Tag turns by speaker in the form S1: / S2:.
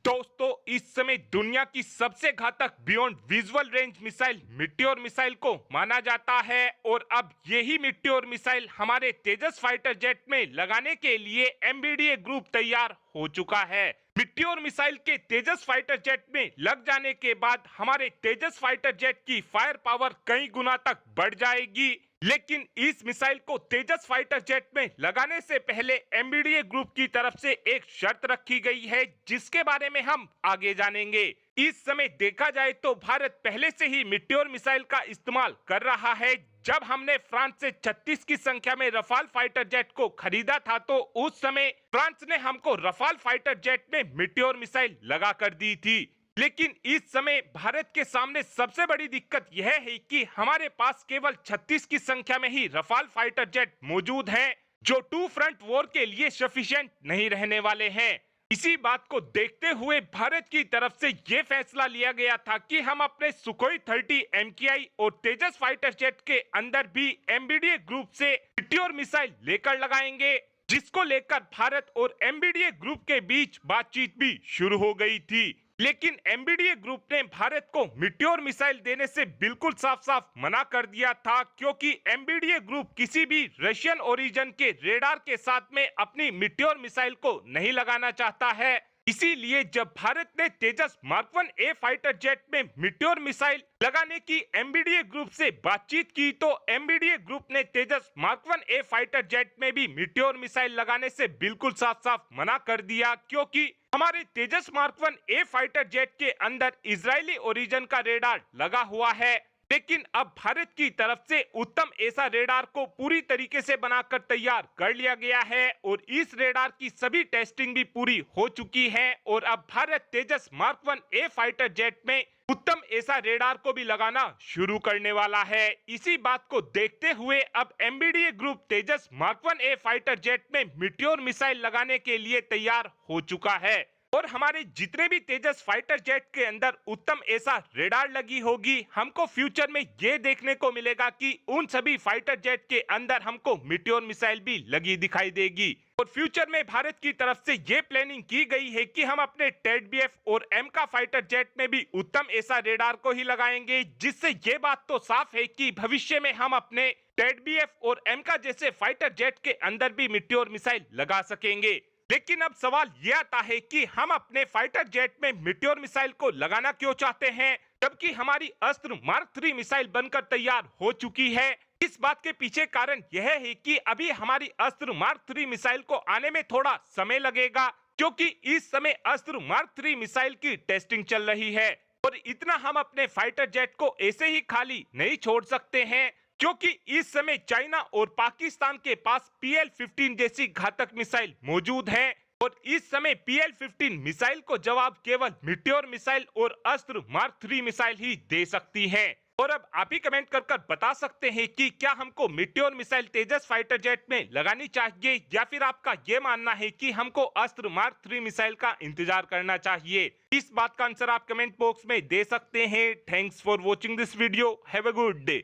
S1: दोस्तों, इस समय दुनिया की सबसे घातक beyond visual range missile meteor missile को माना जाता है और अब यही मिट्योर मिसाइल हमारे तेजस फाइटर जेट में लगाने के लिए एमबीडीए ग्रुप तैयार हो चुका है। मिट्योर मिसाइल के तेजस फाइटर जेट में लग जाने के बाद हमारे तेजस फाइटर जेट की फायर पावर कई गुना तक बढ़ जाएगी। लेकिन इस मिसाइल को तेजस फाइटर जेट में लगाने से पहले एमबीडीए ग्रुप की तरफ से एक शर्त रखी गई है, जिसके बारे में हम आगे जानेंगे। इस समय देखा जाए तो भारत पहले से ही मिट्योर मिसाइल का इस्तेमाल कर रहा है। जब हमने फ्रांस से 36 की संख्या में रफाल फाइटर जेट को खरीदा था तो उस समय फ्रांस ने हमको रफाल फाइटर जेट में मिट्योर मिसाइल लगा कर दी थी। लेकिन इस समय भारत के सामने सबसे बड़ी दिक्कत यह है कि हमारे पास केवल 36 की संख्या में ही रफाल फाइटर जेट मौजूद हैं, जो टू फ्रंट वॉर के लिए सफिशिएंट नहीं रहने वाले हैं। इसी बात को देखते हुए भारत की तरफ से यह फैसला लिया गया था कि हम अपने सुखोई 30 एमकेआई और तेजस फाइटर जेट के अंदर भी एमबीडीए ग्रुप से मिट्योर मिसाइल लेकर लगाएंगे, जिसको लेकर भारत और एमबीडीए ग्रुप के बीच बातचीत भी शुरू हो गई थी। लेकिन एमबीडीए ग्रुप ने भारत को मिट्योर मिसाइल देने से बिल्कुल साफ साफ मना कर दिया था, क्योंकि एमबीडीए ग्रुप किसी भी रशियन ओरिजिन के रेडार के साथ में अपनी मिट्योर मिसाइल को नहीं लगाना चाहता है। इसीलिए जब भारत ने तेजस मार्क 1 ए फाइटर जेट में मिट्योर मिसाइल लगाने की एमबीडीए ग्रुप से बातचीत की तो एमबीडीए ग्रुप ने तेजस मार्क 1 ए फाइटर जेट में भी मिट्योर मिसाइल लगाने से बिल्कुल साफ साफ मना कर दिया, क्योंकि हमारे तेजस मार्क 1 ए फाइटर जेट के अंदर इजरायली ओरिजिन का रेडार लगा हुआ है। लेकिन अब भारत की तरफ से उत्तम ऐसा रेडार को पूरी तरीके से बनाकर तैयार कर लिया गया है और इस रेडार की सभी टेस्टिंग भी पूरी हो चुकी है और अब भारत तेजस मार्क 1 ए फाइटर जेट में उत्तम ऐसा रेडार को भी लगाना शुरू करने वाला है। इसी बात को देखते हुए अब MBDA group Tejas mark 1 A fighter jet में मिट्योर मिसाइल लगाने के लिए तैयार हो चुका है और हमारे जितने भी तेजस फाइटर जेट के अंदर उत्तम ऐसा रेडार लगी होगी, हमको फ्यूचर में ये देखने को मिलेगा कि उन सभी फाइटर जेट के अंदर हमको मिट्योर मिसाइल भी लगी दिखाई देगी। और फ्यूचर में भारत की तरफ से ये प्लानिंग की गई है कि हम अपने टेडबीएफ और एमका फाइटर जेट में भी उत्तम ऐसा रेडार को ही लगाएंगे, जिससे ये बात तो साफ है कि भविष्य में हम अपने टेडबीएफ और एमका जैसे फाइटर जेट के अंदर भी मिट्योर मिसाइल लगा सकेंगे। लेकिन अब सवाल यह आता है कि हम अपने फाइटर जेट में मिट्योर मिसाइल को लगाना क्यों चाहते हैं, जबकि हमारी अस्त्र मार्क 3 मिसाइल बनकर तैयार हो चुकी है। इस बात के पीछे कारण यह है कि अभी हमारी अस्त्र मार्क 3 मिसाइल को आने में थोड़ा समय लगेगा, क्योंकि इस समय अस्त्र मार्क 3 मिसाइल की टेस्टिंग चल रही है और इतना हम अपने फाइटर जेट को ऐसे ही खाली नहीं छोड़ सकते हैं, क्योंकि इस समय चाइना और पाकिस्तान के पास PL-15 जैसी घातक मिसाइल मौजूद है और इस समय PL-15 मिसाइल को जवाब केवल मिट्योर मिसाइल और अस्त्र मार्क 3 मिसाइल ही दे सकती है। और अब आप ही कमेंट कर बता सकते हैं कि क्या हमको मिट्योर मिसाइल तेजस फाइटर जेट में लगानी चाहिए या फिर आपका ये मानना है कि हमको अस्त्र मार्क 3 मिसाइल का इंतजार करना चाहिए। इस बात का आंसर आप कमेंट बॉक्स में दे सकते हैं। Thanks for watching this video. Have a good day.